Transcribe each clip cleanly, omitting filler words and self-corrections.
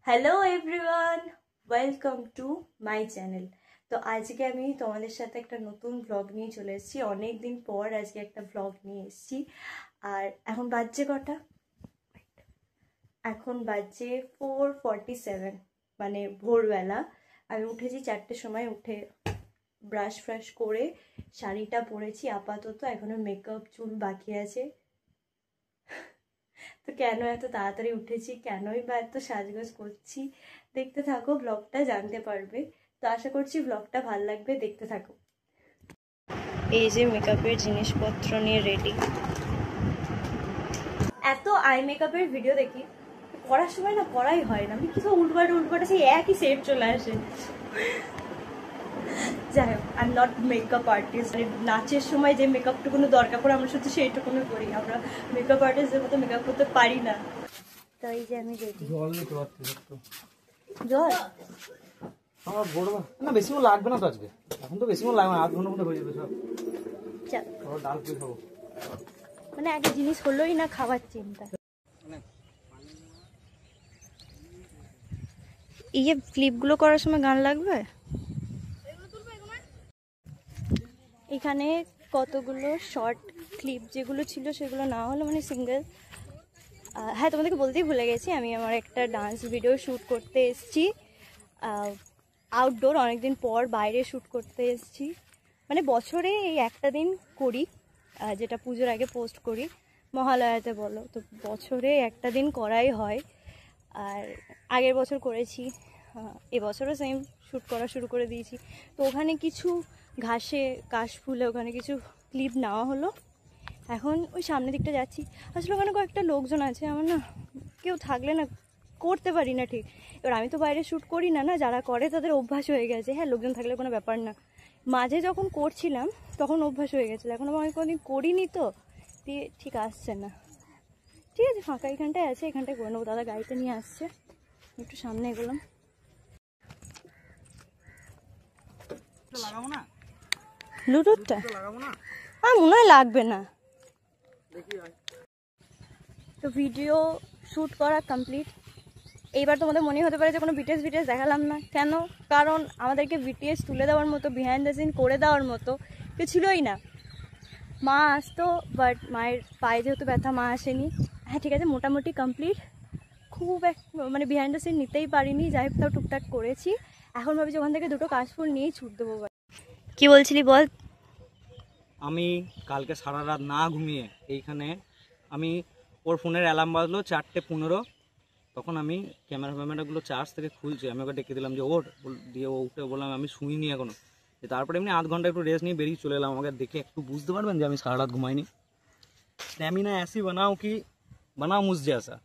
Hello everyone, welcome to my channel. তো আজকে আমি তোমাদের সাথে একটা নতুন ব্লগ নিয়ে চলে এসেছি। অনেক দিন পর আজকে একটা ব্লগ নিয়ে এসেছি। আর এখন বাজছে কটা? এখন বাজছে 4:47, মানে ভোরবেলা। আমি উঠেছি 4টের সময়, উঠে ব্রাশ ফ্রাশ করে শাড়িটা পরেছি আপাতত। এখনো মেকআপ চুল বাকি আছে। তো কেন এত তাড়াতাড়ি উঠেছি, কেনই বা এত সাজগোজ করছি, দেখতে থাকো, ব্লগটা জানতে পারবে। তো আশা করছি ব্লগটা ভালো লাগবে, দেখতে থাকো। এই যে মেকআপের জিনিসপত্র নিয়ে রেডি। এত আই মেকআপের ভিডিও দেখি, পড়ার সময় না পড়াই হয় না, আমি কিছু উল্টপাল্টা সেই একই সেট চলে আসে। যাই হোক, I am not makeup artist. নাচের সময় যে মেকআপটুকুনো দরকার পড়ে আমরা শুধু সেইটুকুনো করি, আমরা মেকআপ আর্টিস্টদের মতো মেকআপ করতে পারি না। তো এই যে আমি রেডি। জল নিতে পারছি জল আমার বড়বা না, বেশিক্ষণ লাগবে না তো আজকে। এখন তো বেশিক্ষণ লাগবে না, আধ ঘন্টার মধ্যে হয়ে যাবে সব। চল ডাল পুরি খাবো। মানে আগে জিনিস হলোই না, খাবার চিন্তা। এই যে ক্লিপগুলো করার সময় গান লাগবে। এখানে কতগুলো শর্ট ক্লিপ যেগুলো ছিল সেগুলো না হলো, মানে সিঙ্গেল। হ্যাঁ, তোমাদেরকে বলতেই ভুলে গেছি, আমি আমার একটা ডান্স ভিডিও শ্যুট করতে এসেছি আউটডোর। অনেকদিন পর বাইরে শ্যুট করতে এসেছি। মানে বছরে এই একটা দিন করি, যেটা পুজোর আগে পোস্ট করি, মহালয়াতে বলো। তো বছরে একটা দিন করাই হয়। আর আগের বছর করেছি, এবছরও সেম শ্যুট করা শুরু করে দিয়েছি। তো ওখানে কিছু ঘাসে কাশফুলে ওখানে কিছু ক্লিপ নেওয়া হলো। এখন ওই সামনের দিকটা যাচ্ছি। আসলে ওখানে কয়েকটা লোকজন আছে, আমার না কেউ থাকলে না করতে পারি না ঠিক। এবার আমি তো বাইরে শ্যুট করি না, যারা করে তাদের অভ্যাস হয়ে গেছে। হ্যাঁ, লোকজন থাকলে কোনো ব্যাপার না। মাঝে যখন করছিলাম তখন অভ্যাস হয়ে গেছিলো, এখন আমি কোনোদিন করিনি তো, দিয়ে ঠিক আসছে না। ঠিক আছে, ফাঁকা এখানটায় আছে, এখানটায় করে নেবো। দাদা গাড়িতে নিয়ে আসছে, একটু সামনে এগোলাম। ব্লুটুথটা আমার মনে হয় লাগবে না। তো ভিডিও শ্যুট করা কমপ্লিট। এইবার তোমাদের মনে হতে পারে যে কোনো বিটিএস দেখালাম না কেন, কারণ আমাদেরকে বিটিএস তুলে দেওয়ার মতো, বিহাইন্ড দ্য সিন করে দেওয়ার মতো কেউ ছিলই না। মা আসতো, বাট মায়ের পায়ে যেহেতু ব্যথা, মা আসেনি। হ্যাঁ ঠিক আছে, মোটামুটি কমপ্লিট। খুব মানে বিহাইন্ড দ্য সিন নিতেই পারিনি, যাই হোক তাও টুকটাক করেছি। এখন ভাবছি ওখান থেকে দুটো কাশফুল নিয়েই ছুট দেবো। কি বলছিলি বল? আমি কালকে সারা রাত না ঘুমিয়ে এইখানে, আমি ওর ফোনের অ্যালার্ম বাজলো 4:15, তখন আমি ক্যামেরাগুলো চার্জ থেকে খুলছি। আমি ওকে ডেকে দিলাম যে ওর, দিয়ে ও উঠে বললাম আমি শুইনি এখনো। তারপরে এমনি আধ ঘন্টা একটু রেস্ট নিয়ে বেরিয়ে চলে এলাম। আমাকে দেখে একটু বুঝতে পারবেন যে আমি সারা রাত ঘুমাইনি। স্ট্যামিনা ऐसी बनाओ कि बनाओ मुझ जैसा।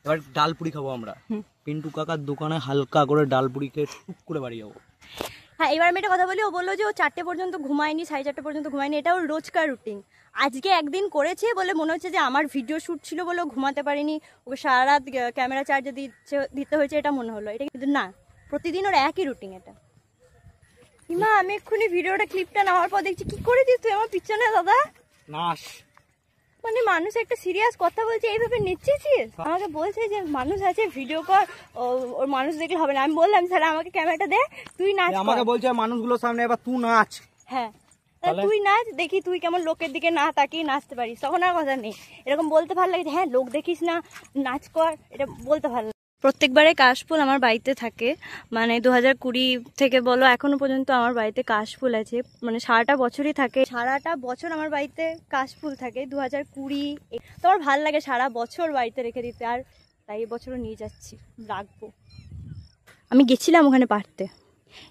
এবার ডাল পুরি খাবো আমরা, পিন্টু কাকার দোকানে হালকা করে ডাল পুরি খেয়ে টুক করে বাড়ি যাবো। হ্যাঁ, এবার আমি একটা কথা বলি। ও বললো যে ও 4টে পর্যন্ত ঘুমায়নি, 4:30 পর্যন্ত ঘুমায়নি। এটা ওর রোজকার রুটিন। আজকে একদিন করেছে বলে মনে হচ্ছে যে আমার ভিডিও শ্যুট ছিল বলে ও ঘুমাতে পারিনি, ওকে সারা রাত ক্যামেরা চার্জে দিতে হয়েছে, এটা মনে হলো। এটা কিন্তু না, প্রতিদিন ওর একই রুটিন এটা। হিমা, আমি এক্ষুনি ভিডিওটা ক্লিপটা নেওয়ার পর দেখছি কি করেছিস তুই আমার পিছনে দাদা। নাশ, মানে মানুষ একটা সিরিয়াস কথা বলছে, এইভাবে নেচেছিস। আমাকে বলছে যে মানুষ আছে, ভিডিও কর, ওর মানুষ দেখলে হবে না। আমি বললাম স্যার আমাকে ক্যামেরাটা দে, তুই নাচ। আমাকে বলছে মানুষগুলোর সামনে এবার তুই নাচ। হ্যাঁ, তুই নাচ, দেখি তুই কেমন লোকের দিকে না তাকিয়ে নাচতে পারিস। তখন আর কথা নেই, এরকম বলতে ভালো লাগে। হ্যাঁ, লোক দেখিস না, নাচ কর, এটা বলতে ভালো লাগে। প্রত্যেকবারে কাশফুল আমার বাড়িতে থাকে, মানে 2020 থেকে বলো এখনো পর্যন্ত আমার বাড়িতে কাশফুল আছে। মানে সারাটা বছরই থাকে, সারাটা বছর আমার বাড়িতে কাশফুল থাকে। 2020 তো আমার ভালো লাগে সারা বছর বাড়িতে রেখে দিতে, আর তাই এবছরও নিয়ে যাচ্ছি, রাখবো। আমি গেছিলাম ওখানে পারতে,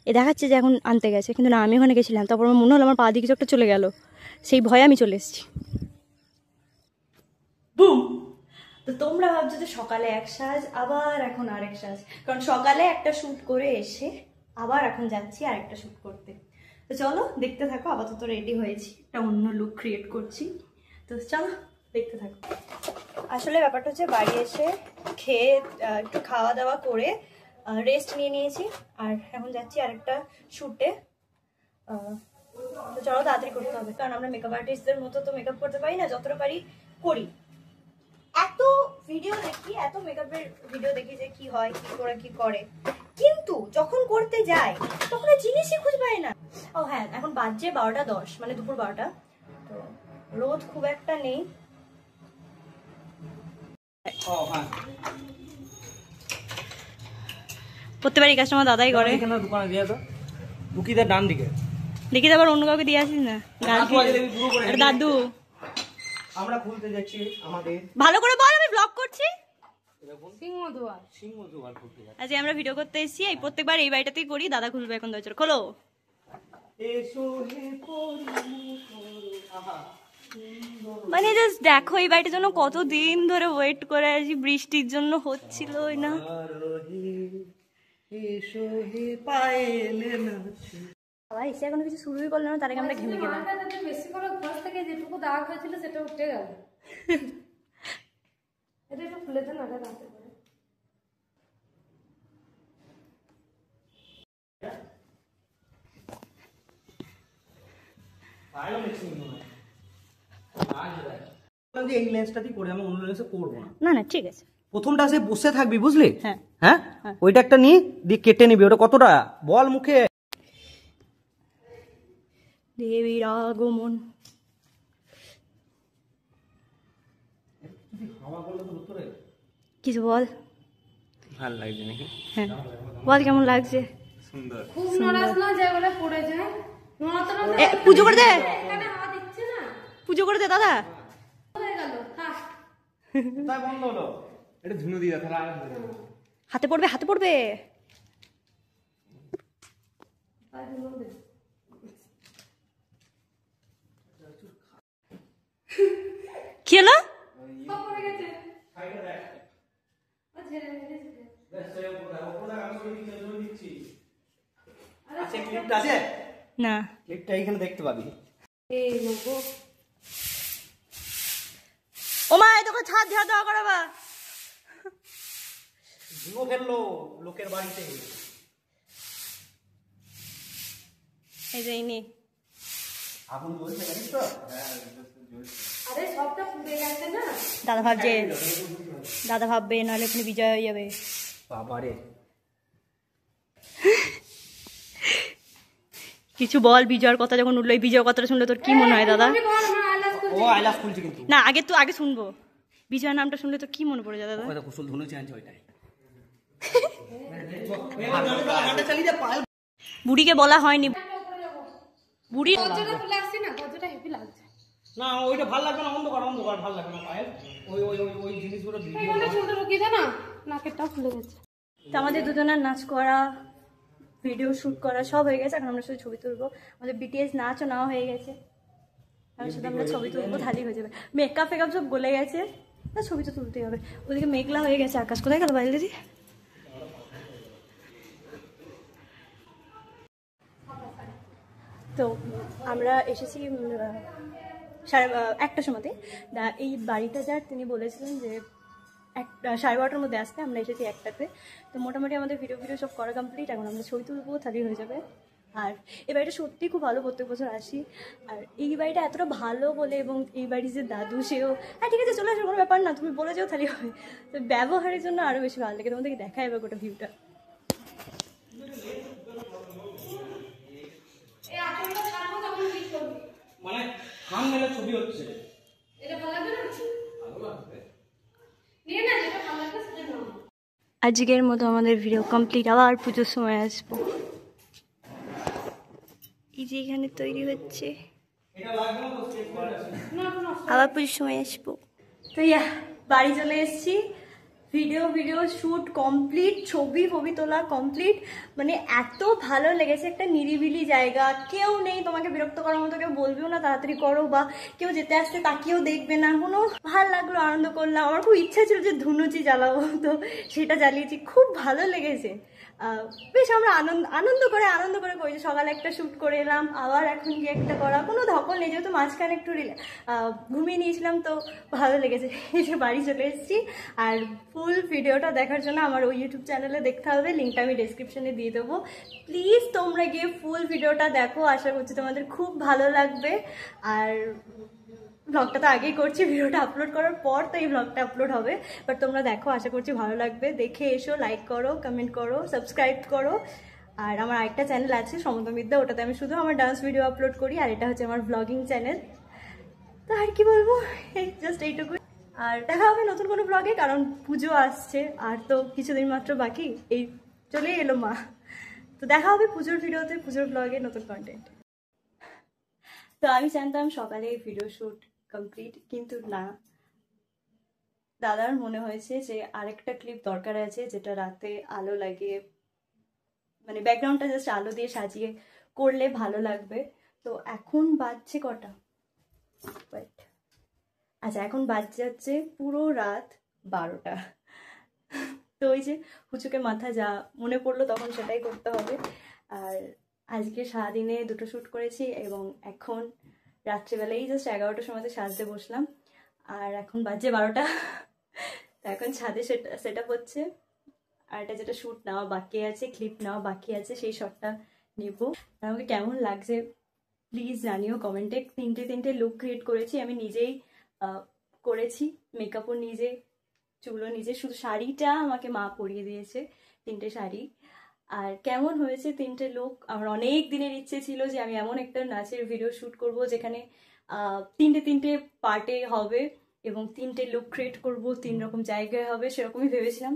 এ দেখাচ্ছে যে এখন আনতে গেছে, কিন্তু না, আমি ওখানে গেছিলাম। তারপর আমার মনে হলো আমার পা দিয়ে কিছু একটা চলে গেল, সেই ভয়ে আমি চলে এসেছি। বুম। তো তোমরা ভাবছো যে সকালে এক সাজ, আবার এখন আরেক সাজ, কারণ সকালে একটা শ্যুট করে এসে আবার এখন যাচ্ছি আর একটা শ্যুট করতে। তো চলো দেখতে থাকো। আপাতত রেডি হয়েছি, একটা অন্য লুক ক্রিয়েট করছি। তো চলো দেখতে থাকো। আসলে ব্যাপারটা হচ্ছে বাড়ি এসে খেয়ে একটু খাওয়া দাওয়া করে রেস্ট নিয়ে নিয়েছি, আর এখন যাচ্ছি আরেকটা শ্যুটে। তো চলো তাড়াতাড়ি করতে হবে, কারণ আমরা মেকআপ আর্টিস্টদের মতো তো মেকআপ করতে পারি না, যতটা পারি করি। এত ভিডিও দেখি, এত মেকআপের ভিডিও দেখি যে কি হয়, কি করে, কিন্তু যখন করতে যাই তখন জিনিসই খুঁজে পাই না। ও হ্যাঁ, এখন বাজে 12:10, মানে দুপুর 12টা, তো রোদ খুব একটা নেই। প্রত্যেকবারই কাস্টমার দাদাই করে। এখানে দোকানে দিয়ে দাও, বুকিদের ডান দিকে দেখি আবার অন্য কাউকে দিয়ে আসিস না। দাদু আমরা খুলতে যাচ্ছি আমাদের, ভালো করে বল, আমি ব্লগ করছি। আজকে আমরা ভিডিও করতে এসেছি, এই প্রত্যেকবার এই বাড়িটাতেই করি। দাদা খুলবে এখন, দরজা খোলো। মানে জাস্ট দেখো এই বাড়িটার জন্য কতদিন ধরে ওয়েট করে আছি, বৃষ্টির জন্য হচ্ছিলই না। বাবা এসে এখনো কিছু শুরুই করলো না, তার আগে আমরা ঘেমে গেলাম। বেশি করে ঘষ থেকে যেটুকু দাগ হয়েছিল সেটা উঠে গেল। এটা একটু খুলে দেন আগে রাতে করে। এই লেন্সটাতেই করে, আমি অন্য লেন্সে করবো না। না না ঠিক আছে, প্রথমটা সে বসে থাকবি, বুঝলি? হ্যাঁ হ্যাঁ, ওইটা একটা নিয়ে দিয়ে কেটে নিবি। ওটা কতটা বল মুখে। দেবীর আগমন। কিছু বল। ভালো লাগছে নাকি? হ্যাঁ বল, কেমন লাগছে? সুন্দর। খুব নড়াস না যায় বলে পড়ে যায়। নড়াতে নড়াতে পুজো করে দে, এখানে হাওয়া দিচ্ছে না। পুজো করে দে দাদা। হয়ে গেল, থাক। তাই বন্ধ হলো। এটা ধুনো দিয়ে দাও, তাহলে আর হাতে পড়বে, হাতে পড়বে। কি হলো? সব পড়ে গেছে। ও ঝেড়ে ঝেড়ে ঝেড়ে। আচ্ছা, ক্লিপটা আছে না ক্লিপটা এখানে দেখতে পাবি। এই লোগো ও মা, এই তোকে ছাদ ঝাড় দেওয়া করাবা। ধুনো ফেললো লোকের বাড়িতে। এই যে ইনি আগুন জ্বলছে, জানিস তো? আরে সবটা পুড়ে গেছে না। দাদা ভাবছে, দাদা ভাববে নাহলে এখানে বিজয় হয়ে যাবে। বাবারে, কিছু বল, বিজয়ের কথা যখন উঠলো, এই বিজয়ের কথাটা শুনলে তোর কি মনে হয় দাদা? তুমি বল, আমার আইলাস ও করছে। আইলাস খুলছে কিন্তু। না আগে শুনবো, বিজয়ের নামটা শুনলে তোর কি মনে পড়ে যায় দাদা? ওই তো কুশল ধুনো চাইছে ওইটাই। বুড়িকে বলা হয়নি, বুড়ি গজটা তুলে আসছি না, গজটা হেভি লাগছে। না ওইটা ভালো লাগবে না, অন্ধকার ভালো লাগবে না পায়ে। ওই ওই ওই ওই জিনিসগুলো এই মনে চুলটা রুকিয়ে দে না, নাকেরটাও খুলে গেছে। তো আমাদের দুজনের নাচ করা, ভিডিও শুট করা সব হয়ে গেছে। এখন আমরা শুধু ছবি তুলবো। আমাদের বিটিএস নাচও নেওয়া হয়ে গেছে, এখন শুধু আমরা ছবি তুলবো, থালি হয়ে যাবে। মেকআপ ফেকআপ সব গলে গেছে, না ছবি তো তুলতেই হবে। ওদিকে মেঘলা হয়ে গেছে আকাশ। কোথায় গেল বাইরে দিদি? তো আমরা এসেছি 1টার সময়তে। এই বাড়িটা যার, তিনি বলেছিলেন যে 12:30টার মধ্যে আসতে। আমরা এসেছি 1টাতে। তো মোটামুটি আমাদের ভিডিও সব করা কমপ্লিট। এখন আমরা ছবি তুলবো, থালি হয়ে যাবে। আর এই বাড়িটা সত্যি খুব ভালো, প্রত্যেক বছর আসি। আর এই বাড়িটা এতটা ভালো বলে, এবং এই বাড়ির যে দাদু, সেও হ্যাঁ ঠিক আছে চলে আসবে, কোনো ব্যাপার না, তুমি বলে যাও থালি হবে। তো ব্যবহারের জন্য আরও বেশি ভালো লাগে। তোমাদেরকে দেখাই এবার গোটা ভিউটা। এই আঁচলটা ছাড়বো তখন ঠিক করবি। মানে হাম মেলে ছবি হচ্ছে। এটা ভালো লাগবে না? ভালো লাগবে। নিয়ে না, যেটা ভালো লাগবে সেটা নাও। আজকের মতো আমাদের ভিডিও কমপ্লিট। আবার পুজোর সময় আসবো। এই যে এখানে তৈরি হচ্ছে, আবার পুজোর সময় আসবো। তো বাড়ি চলে এসেছি। ভিডিও শ্যুট কমপ্লিট, ছবি তোলা কমপ্লিট। মানে এত ভালো লেগেছে, একটা নিরিবিলি জায়গা, কেউ নেই তোমাকে বিরক্ত করার মতো, কেউ বলবেও না তাড়াতাড়ি করো, বা কেউ যেতে আসতে তাকিয়েও দেখবে না, কোনো ভাল লাগলো, আনন্দ করলাম। আমার খুব ইচ্ছা ছিল যে ধুনুচি জ্বালাবো, তো সেটা জ্বালিয়েছি, খুব ভালো লেগেছে। বেশ আমরা আনন্দ করে করি। সকালে একটা শ্যুট করে এলাম, আবার এখন গিয়ে একটা করা, কোনো ধকল নেই, যেহেতু মাঝখানে একটু ঘুমিয়ে নিয়েছিলাম, তো ভালো লেগেছে। এই যে বাড়ি চলে এসেছি। আর ফুল ভিডিওটা দেখার জন্য আমার ওই ইউটিউব চ্যানেলে দেখতে হবে, লিঙ্কটা আমি ডেসক্রিপশনে দিয়ে দেবো। প্লিজ তোমরা গিয়ে ফুল ভিডিওটা দেখো, আশা করছি তোমাদের খুব ভালো লাগবে। আর ব্লগটা তো আগেই করছি, ভিডিওটা আপলোড করার পর তো এই ব্লগটা আপলোড হবে। বাট তোমরা দেখো, আশা করছি ভালো লাগবে। দেখে এসো, লাইক করো, কমেন্ট করো, সাবস্ক্রাইব করো। আর আমার আরেকটা চ্যানেল আছে সমতমিদ্যা, ওটাতে আমি শুধু আমার ডান্স ভিডিও আপলোড করি, আর এটা হচ্ছে আমার ব্লগিং চ্যানেল। তো আর কি বলবো, জাস্ট এইটুকু। আর দেখা হবে নতুন কোনো ব্লগে, কারণ পুজো আসছে আর তো কিছুদিন মাত্র বাকি, এই চলেই এলো মা। তো দেখা হবে পুজোর ভিডিওতে, পুজোর ব্লগে, নতুন কন্টেন্ট। তো আমি জানতাম সকালে ভিডিও শ্যুট কমপ্লিট, কিন্তু না, দাদার মনে হয়েছে যে আরেকটা ক্লিপ দরকার আছে, যেটা রাতে আলো লাগিয়ে, মানে ব্যাকগ্রাউন্ডটা জাস্ট আলো দিয়ে সাজিয়ে করলে ভালো লাগবে। তো এখন বাজছে কটা, আচ্ছা এখন বাজে যাচ্ছে পুরো রাত 12টা। তো ওই যে হুচুকে মাথা যা মনে পড়লো তখন সেটাই করতে হবে। আর আজকে সারাদিনে 2টো শ্যুট করেছি, এবং এখন রাত্রিবেলায় জাস্ট 11টার সময়তে সাজতে বসলাম, আর এখন বাজে 12টা। তো এখন ছাদে সেট আপ হচ্ছে, আর এটা যেটা শ্যুট নেওয়া বাকি আছে, ক্লিপ নেওয়া বাকি আছে, সেই শটটা নেব। আর আমাকে কেমন লাগছে প্লিজ জানিও কমেন্টে। 3টে লুক ক্রিয়েট করেছি, আমি নিজেই করেছি, মেকআপও নিজে, চুলও নিজে, শুধু শাড়িটা আমাকে মা পরিয়ে দিয়েছে, 3টে শাড়ি। আর কেমন হয়েছে 3টে লুক, আমার অনেক দিনের ইচ্ছে ছিল যে আমি এমন একটা নাচের ভিডিও শ্যুট করব যেখানে 3টে পার্টে হবে, এবং 3টে লুক ক্রিয়েট করব, 3 রকম জায়গায় হবে, সেরকমই ভেবেছিলাম।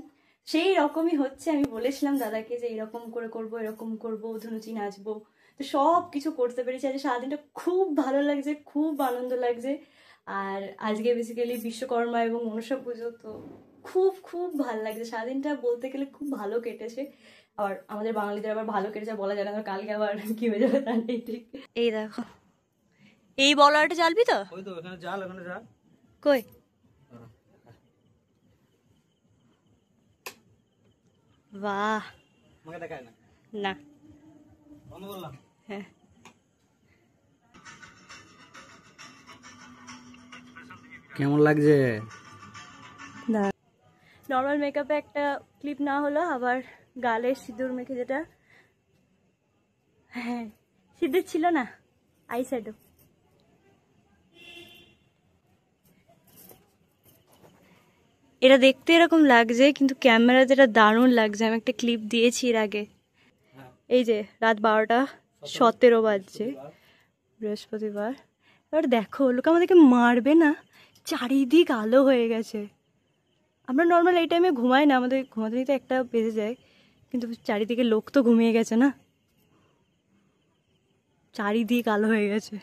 সেই রকমই হচ্ছে। আমি বলেছিলাম দাদাকে যে এরকম করে করবো, এরকম করবো, ধুনুচি নাচবো, তো সব কিছু করতে পেরেছি। আজ সারাদিনটা খুব ভালো লাগছে, খুব আনন্দ লাগছে। আর আজকে বেসিক্যালি বিশ্বকর্মা এবং মনসা পুজো, তো খুব খুব ভালো লাগছে। সারাদিনটা বলতে গেলে খুব ভালো কেটেছে। আর আমাদের বাঙালিদের আবার ভালো কেটেছে বলা যায় না, কালকে আবার কি হয়ে যাবে তার নেই ঠিক। এই দেখো, এই বলাটা জ্বালবি তো? ওই তো এখানে জাল, এখানে জাল কই? বাহ, আমাকে দেখায় না না বন্ধ করলাম। হ্যাঁ, কেমন লাগছে? নর্মাল মেকআপে একটা ক্লিপ না হলো, আবার গালে সিঁদুর মেখে, যেটা হ্যাঁ সিঁদুর ছিল না, আই শ্যাডো। এটা দেখতে এরকম লাগছে, কিন্তু ক্যামেরা যেটা দারুণ লাগছে। আমি একটা ক্লিপ দিয়েছি এর আগে, এই যে রাত 12:17 বাজছে, বৃহস্পতিবার। এবার দেখো লোক আমাদেরকে মারবে না, চারিদিক আলো হয়ে গেছে। আমরা নর্মাল এই টাইমে ঘুমাই না, আমাদের ঘুমাতে নিতে 1টা বেজে যায়, কিন্তু চারিদিকে লোক তো ঘুমিয়ে গেছে না, চারিদিক আলো হয়ে গেছে।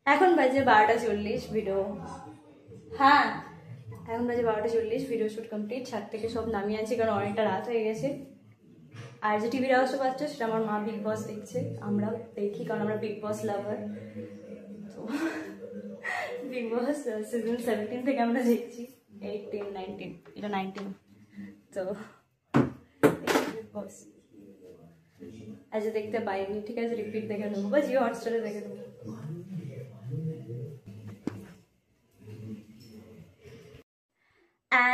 এখন বাজে 12:40, ভিডিও, হ্যাঁ এখন বাজে 12:40, ভিডিও শ্যুট কমপ্লিট। ছাদ থেকে সব নামিয়ে আনছি, কারণ অনেকটা রাত হয়ে গেছে। আর যে টিভির আওয়াজটা পাচ্ছে সেটা আমার মা বিগ বস দেখছে, আমরা দেখি কারণ আমরা বিগ বস লাভার। তো বিগ বস সিজন 17 থেকে আমরা দেখছি, 18, 19, এটা 19। তো বিগ বস আজ দেখতে পাইনি, ঠিক আছে রিপিট দেখে নেবো, বা জিও হটস্টারে দেখে নেবো।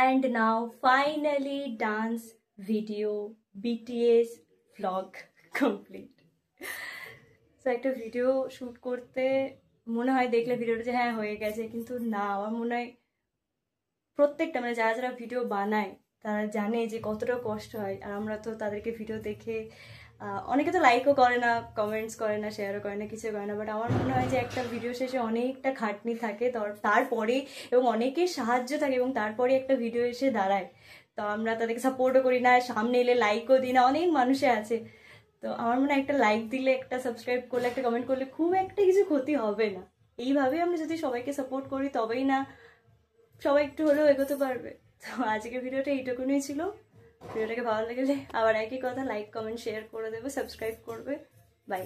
And now finally dance video BTS vlog complete. So একটা ভিডিও শ্যুট করতে মনে হয় দেখলে ভিডিওটা যে হ্যাঁ হয়ে গেছে, কিন্তু না, আমার মনে হয় প্রত্যেকটা, মানে যারা যারা ভিডিও বানায় তারা জানে যে কতটা কষ্ট হয়। আর আমরা তো তাদেরকে ভিডিও দেখে, অনেকে তো লাইকও করে না, কমেন্টস করে না, শেয়ারও করে না, কিছু করে না। বাট আমার মনে হয় যে একটা ভিডিও শেষে অনেকটা খাটনি থাকে, তারপরে এবং অনেকের সাহায্য থাকে, এবং তারপরে একটা ভিডিও এসে দাঁড়ায়। তো আমরা তাদেরকে সাপোর্টও করি না, সামনে এলে লাইকও দিই না, অনেক মানুষে আছে। তো আমার মনে হয় একটা লাইক দিলে, একটা সাবস্ক্রাইব করলে, একটা কমেন্ট করলে খুব একটা কিছু ক্ষতি হবে না। এইভাবে আমরা যদি সবাইকে সাপোর্ট করি, তবেই না সবাই একটু হলেও এগোতে পারবে। তো আজকের ভিডিওটা এইটুকুনই ছিল। ভিডিওটাকে ভালো লেগেলে আবার একই কথা, লাইক কমেন্ট শেয়ার করে দেবে, সাবস্ক্রাইব করবে। বাই।